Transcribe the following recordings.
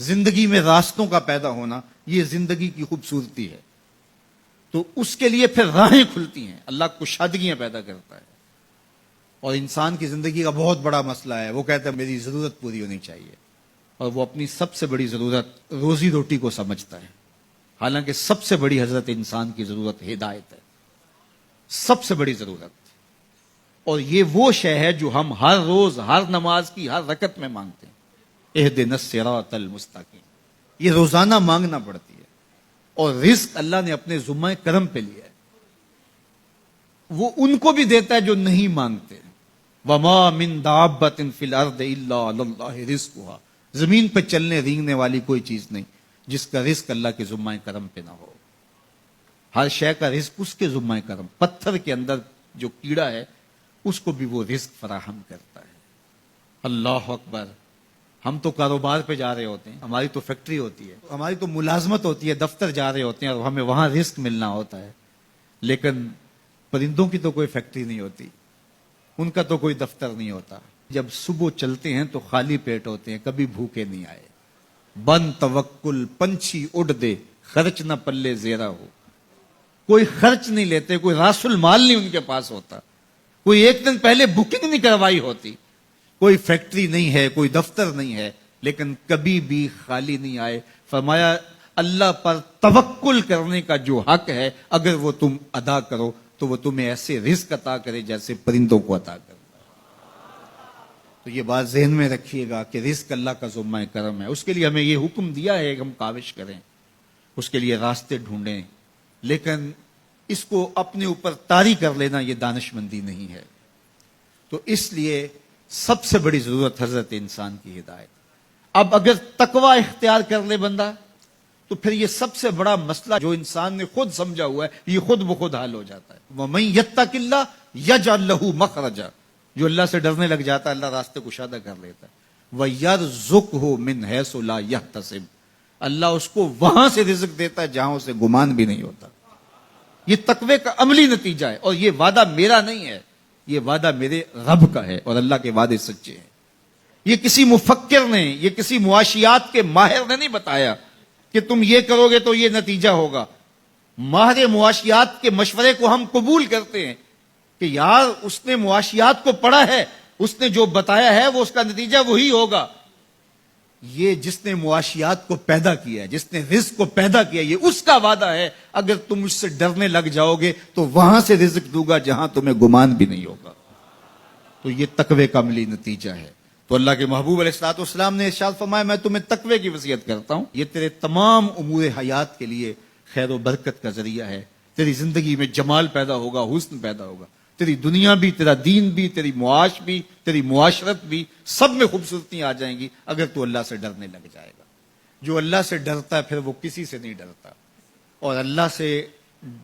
زندگی میں راستوں کا پیدا ہونا یہ زندگی کی خوبصورتی ہے. تو اس کے لیے پھر راہیں کھلتی ہیں. اللہ کشادگیاں پیدا کرتا ہے. اور انسان کی زندگی کا بہت بڑا مسئلہ ہے، وہ کہتا ہے میری ضرورت پوری ہونی چاہیے، اور وہ اپنی سب سے بڑی ضرورت روزی روٹی کو سمجھتا ہے. حالانکہ سب سے بڑی حضرت انسان کی ضرورت ہدایت ہے، سب سے بڑی ضرورت. اور یہ وہ شے ہے جو ہم ہر روز ہر نماز کی ہر رکعت میں مانگتے ہیں، اہدنا الصراط المستقیم. یہ روزانہ مانگنا پڑتی ہے. اور رزق اللہ نے اپنے ذمہ کرم پہ لیا ہے، وہ ان کو بھی دیتا ہے جو نہیں مانگتے. وما من دابۃ فی الارض الا علی اللہ رزقها. زمین پہ چلنے رینگنے والی کوئی چیز نہیں جس کا رزق اللہ کے ذمہ کرم پہ نہ ہو. ہر شے کا رزق اس کے ذمہ کرم. پتھر کے اندر جو کیڑا ہے اس کو بھی وہ رزق فراہم کرتا ہے. اللہ اکبر. ہم تو کاروبار پہ جا رہے ہوتے ہیں، ہماری تو فیکٹری ہوتی ہے، ہماری تو ملازمت ہوتی ہے، دفتر جا رہے ہوتے ہیں اور ہمیں وہاں رزق ملنا ہوتا ہے. لیکن پرندوں کی تو کوئی فیکٹری نہیں ہوتی، ان کا تو کوئی دفتر نہیں ہوتا. جب صبح چلتے ہیں تو خالی پیٹ ہوتے ہیں، کبھی بھوکے نہیں آئے. بن توکل پنچھی اڑ دے، خرچ نہ پلے زیرہ ہو. کوئی خرچ نہیں لیتے، کوئی راس المال نہیں ان کے پاس ہوتا، کوئی ایک دن پہلے بکنگ نہیں کروائی ہوتی. کوئی فیکٹری نہیں ہے، کوئی دفتر نہیں ہے، لیکن کبھی بھی خالی نہیں آئے. فرمایا اللہ پر توکل کرنے کا جو حق ہے اگر وہ تم ادا کرو تو وہ تمہیں ایسے رزق عطا کرے جیسے پرندوں کو عطا کرے. تو یہ بات ذہن میں رکھیے گا کہ رزق اللہ کا ذمہ کرم ہے. اس کے لیے ہمیں یہ حکم دیا ہے کہ ہم کاوش کریں، اس کے لیے راستے ڈھونڈیں. لیکن اس کو اپنے اوپر طاری کر لینا یہ دانشمندی نہیں ہے. تو اس لیے سب سے بڑی ضرورت حضرت انسان کی ہدایت. اب اگر تقوی اختیار کر لے بندہ تو پھر یہ سب سے بڑا مسئلہ جو انسان نے خود سمجھا ہوا ہے یہ خود بخود حل ہو جاتا ہے. وَمَن يَتَّقِ اللَّهَ يَجْعَل لَّهُ مَخْرَجًا. جو اللہ سے ڈرنے لگ جاتا ہے اللہ راستے کشادہ کر لیتا ہے. وَيَرْزُقْهُ مِنْ حَيْثُ لَا يَحْتَسِبُ. اللہ اس کو وہاں سے رزق دیتا ہے جہاں اسے گمان بھی نہیں ہوتا. یہ تقوی کا عملی نتیجہ ہے. اور یہ وعدہ میرا نہیں ہے، یہ وعدہ میرے رب کا ہے، اور اللہ کے وعدے سچے ہیں. یہ کسی مفکر نے، یہ کسی معاشیات کے ماہر نے نہیں بتایا کہ تم یہ کرو گے تو یہ نتیجہ ہوگا. ماہر معاشیات کے مشورے کو ہم قبول کرتے ہیں کہ یار اس نے معاشیات کو پڑھا ہے، اس نے جو بتایا ہے وہ اس کا نتیجہ وہی ہوگا. یہ جس نے معاشیات کو پیدا کیا ہے، جس نے رزق کو پیدا کیا، یہ اس کا وعدہ ہے اگر تم اس سے ڈرنے لگ جاؤ گے تو وہاں سے رزق دوں گا جہاں تمہیں گمان بھی نہیں ہوگا. تو یہ تقوی کا عملی نتیجہ ہے. تو اللہ کے محبوب علیہ الصلوۃ والسلام نے ارشاد فرمایا میں تمہیں تقوی کی وصیت کرتا ہوں، یہ تیرے تمام امور حیات کے لیے خیر و برکت کا ذریعہ ہے. تیری زندگی میں جمال پیدا ہوگا، حسن پیدا ہوگا، تیری دنیا بھی، تیرا دین بھی، تیری معاش بھی، تیری معاشرت بھی، سب میں خوبصورتیاں آ جائیں گی اگر تو اللہ سے ڈرنے لگ جائے گا. جو اللہ سے ڈرتا ہے پھر وہ کسی سے نہیں ڈرتا. اور اللہ سے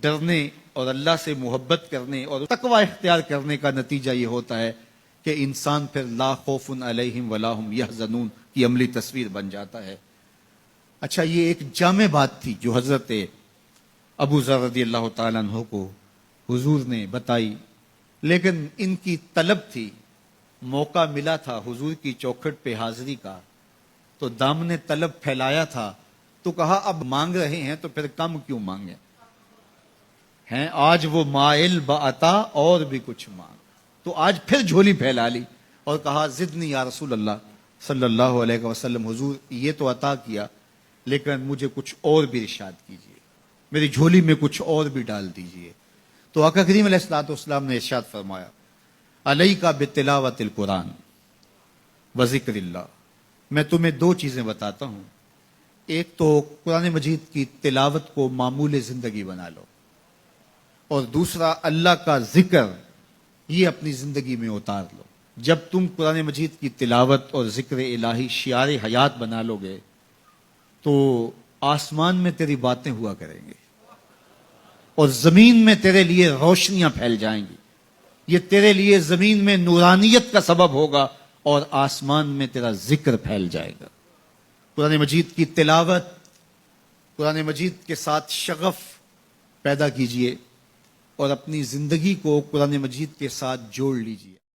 ڈرنے اور اللہ سے محبت کرنے اور تقوی اختیار کرنے کا نتیجہ یہ ہوتا ہے کہ انسان پھر لا خوف علیہم ولا ہم یحزنون کی عملی تصویر بن جاتا ہے. اچھا، یہ ایک جامع بات تھی جو حضرت ابو ذر رضی اللہ تعالیٰ عنہ کو حضور نے بتائی، لیکن ان کی طلب تھی، موقع ملا تھا حضور کی چوکھٹ پہ حاضری کا تو دامن طلب پھیلایا تھا تو کہا اب مانگ رہے ہیں تو پھر کم کیوں مانگیں ہیں. آج وہ مائل بعطا اور بھی کچھ مانگ. تو آج پھر جھولی پھیلا لی اور کہا زدنی یا رسول اللہ صلی اللہ علیہ وسلم، حضور یہ تو عطا کیا لیکن مجھے کچھ اور بھی ارشاد کیجئے، میری جھولی میں کچھ اور بھی ڈال دیجئے. تو آقا کریم علیہ الصلوۃ والسلام نے ارشاد فرمایا علیک بتلاوت القرآن و ذکر اللہ. میں تمہیں دو چیزیں بتاتا ہوں، ایک تو قرآن مجید کی تلاوت کو معمول زندگی بنا لو، اور دوسرا اللہ کا ذکر یہ اپنی زندگی میں اتار لو. جب تم قرآن مجید کی تلاوت اور ذکر الہی شعار حیات بنا لو گے تو آسمان میں تیری باتیں ہوا کریں گے اور زمین میں تیرے لیے روشنیاں پھیل جائیں گی. یہ تیرے لیے زمین میں نورانیت کا سبب ہوگا اور آسمان میں تیرا ذکر پھیل جائے گا. قرآن مجید کی تلاوت، قرآن مجید کے ساتھ شغف پیدا کیجئے اور اپنی زندگی کو قرآن مجید کے ساتھ جوڑ لیجئے.